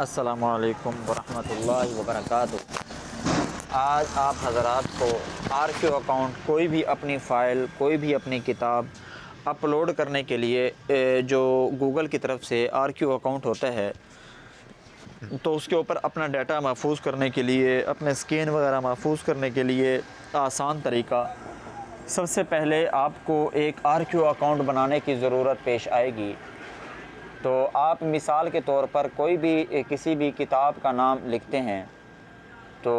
अस्सलामुअलैकुम वरहमतुल्लाहि वबरकातुहू। आज आप हज़रात को आरक्यू अकाउंट कोई भी अपनी फ़ाइल, कोई भी अपनी किताब अपलोड करने के लिए जो गूगल की तरफ से आरक्यू अकाउंट होता है, तो उसके ऊपर अपना डाटा महफूज़ करने के लिए, अपने स्कैन वगैरह महफूज़ करने के लिए आसान तरीका, सबसे पहले आपको एक आरक्यू अकाउंट बनाने की ज़रूरत पेश आएगी। तो आप मिसाल के तौर पर कोई भी किसी भी किताब का नाम लिखते हैं तो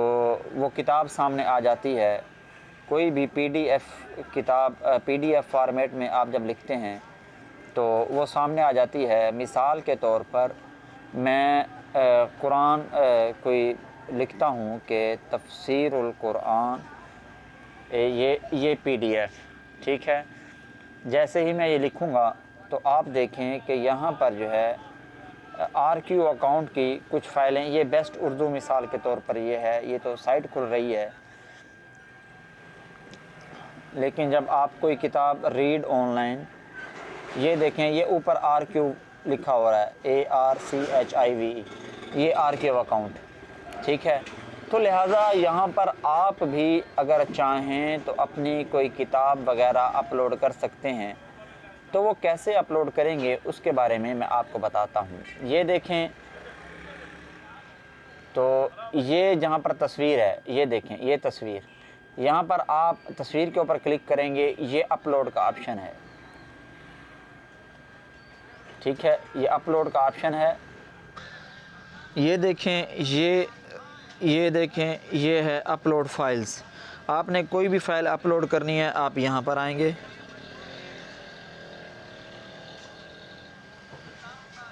वो किताब सामने आ जाती है। कोई भी पीडीएफ किताब पीडीएफ फॉर्मेट में आप जब लिखते हैं तो वो सामने आ जाती है। मिसाल के तौर पर मैं कुरान कोई लिखता हूँ कि तफसीरुल कुरान, ये पीडीएफ, ठीक है। जैसे ही मैं ये लिखूँगा तो आप देखें कि यहाँ पर जो है आरक्यू अकाउंट की कुछ फ़ाइलें, ये बेस्ट उर्दू मिसाल के तौर पर ये है, ये तो साइट खुल रही है। लेकिन जब आप कोई किताब रीड ऑनलाइन, ये देखें, ये ऊपर आरक्यू लिखा हो रहा है, ARCHIV, ये आरक्यू अकाउंट, ठीक है। तो लिहाजा यहाँ पर आप भी अगर चाहें तो अपनी कोई किताब वगैरह अपलोड कर सकते हैं। तो वो कैसे अपलोड करेंगे उसके बारे में मैं आपको बताता हूँ। ये देखें, तो ये जहाँ पर तस्वीर है, ये देखें, ये तस्वीर, यहाँ पर आप तस्वीर के ऊपर क्लिक करेंगे, ये अपलोड का ऑप्शन है, ठीक है। ये अपलोड का ऑप्शन है। ये देखें, ये देखें, ये है अपलोड फाइल्स। आपने कोई भी फ़ाइल अपलोड करनी है, आप यहाँ पर आएंगे।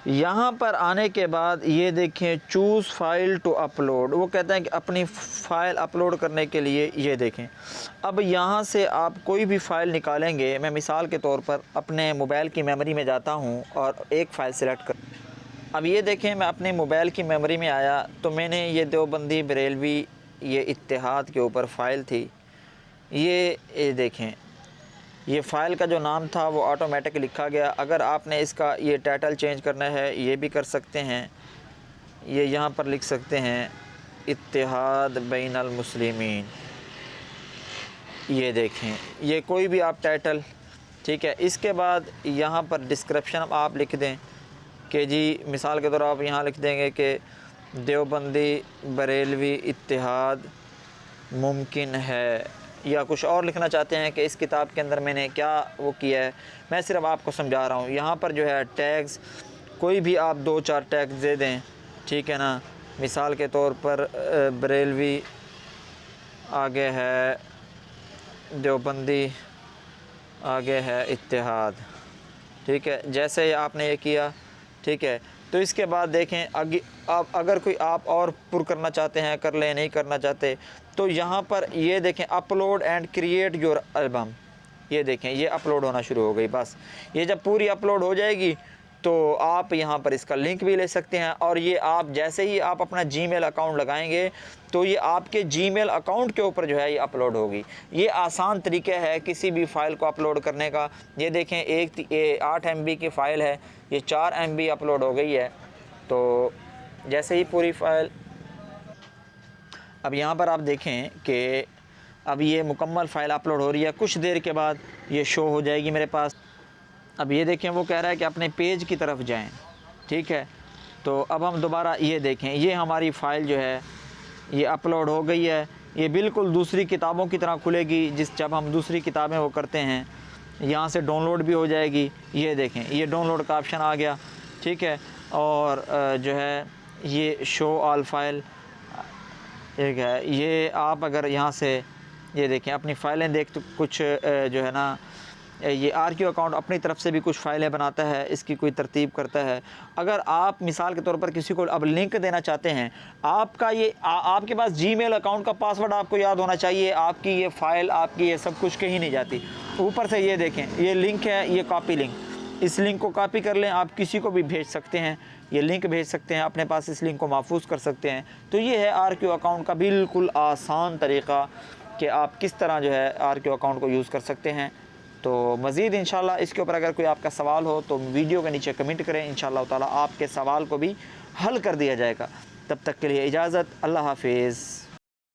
यहाँ पर आने के बाद ये देखें, चूज़ फ़ाइल टू अपलोड। वो कहते हैं कि अपनी फ़ाइल अपलोड करने के लिए, ये देखें। अब यहाँ से आप कोई भी फ़ाइल निकालेंगे। मैं मिसाल के तौर पर अपने मोबाइल की मेमोरी में जाता हूँ और एक फ़ाइल सेलेक्ट कर। अब ये देखें, मैं अपने मोबाइल की मेमोरी में आया तो मैंने ये देवबंदी बरेलवी, ये इत्तेहाद के ऊपर फ़ाइल थी। ये देखें, ये फ़ाइल का जो नाम था वो ऑटोमेटिक लिखा गया। अगर आपने इसका ये टाइटल चेंज करना है, ये भी कर सकते हैं। ये यहाँ पर लिख सकते हैं इत्तेहाद बैनुल मुस्लिमीन। ये देखें, ये कोई भी आप टाइटल, ठीक है। इसके बाद यहाँ पर डिस्क्रिप्शन आप लिख दें कि जी, मिसाल के तौर आप यहाँ लिख देंगे कि देवबंदी बरेलवी इत्तेहाद मुमकिन है, या कुछ और लिखना चाहते हैं कि इस किताब के अंदर मैंने क्या वो किया है। मैं सिर्फ आपको समझा रहा हूँ। यहाँ पर जो है टैग्स, कोई भी आप 2-4 टैग्स दे दें, ठीक है ना। मिसाल के तौर पर बरेलवी, आगे है देवबंदी, आगे है इत्तेहाद, ठीक है। जैसे ही आपने ये किया, ठीक है, तो इसके बाद देखें, आप अगर कोई आप और पुर करना चाहते हैं कर लें, नहीं करना चाहते तो यहाँ पर ये देखें upload and create your album. ये देखें, ये अपलोड होना शुरू हो गई। बस ये जब पूरी अपलोड हो जाएगी तो आप यहाँ पर इसका लिंक भी ले सकते हैं। और ये आप जैसे ही आप अपना जीमेल अकाउंट लगाएंगे तो ये आपके जीमेल अकाउंट के ऊपर जो है ये अपलोड होगी। ये आसान तरीका है किसी भी फ़ाइल को अपलोड करने का। ये देखें, एक 8 MB की फ़ाइल है, ये 4 MB अपलोड हो गई है। तो जैसे ही पूरी फ़ाइल, अब यहाँ पर आप देखें कि अब ये मुकम्मल फ़ाइल अपलोड हो रही है। कुछ देर के बाद ये शो हो जाएगी मेरे पास। अब ये देखें, वो कह रहा है कि अपने पेज की तरफ जाएं, ठीक है। तो अब हम दोबारा ये देखें, ये हमारी फ़ाइल जो है ये अपलोड हो गई है। ये बिल्कुल दूसरी किताबों की तरह खुलेगी। जब हम दूसरी किताबें वो करते हैं, यहाँ से डाउनलोड भी हो जाएगी। ये देखें, ये डाउनलोड का ऑप्शन आ गया, ठीक है। और जो है ये शो ऑल फाइल, ठीक है। ये आप अगर यहाँ से ये देखें, अपनी फ़ाइलें देख, तो कुछ जो है ना, ये आरक्यू अकाउंट अपनी तरफ से भी कुछ फ़ाइलें बनाता है, इसकी कोई तरतीब करता है। अगर आप मिसाल के तौर पर किसी को अब लिंक देना चाहते हैं, आपका ये आपके पास जीमेल अकाउंट का पासवर्ड आपको याद होना चाहिए। आपकी ये फ़ाइल, आपकी ये सब कुछ कहीं नहीं जाती। ऊपर से ये देखें, ये लिंक है, ये कॉपी लिंक, इस लिंक को कॉपी कर लें, आप किसी को भी भेज सकते हैं। ये लिंक भेज सकते हैं, अपने पास इस लिंक को महफूज कर सकते हैं। तो ये है आरक्यू अकाउंट का बिल्कुल आसान तरीक़ा कि आप किस तरह जो है आरक्यू अकाउंट को यूज़ कर सकते हैं। तो मज़ीद इंशाल्लाह इसके ऊपर अगर कोई आपका सवाल हो तो वीडियो के नीचे कमेंट करें। इंशाल्लाह ताला आपके सवाल को भी हल कर दिया जाएगा। तब तक के लिए इजाज़त, अल्लाह हाफिज़।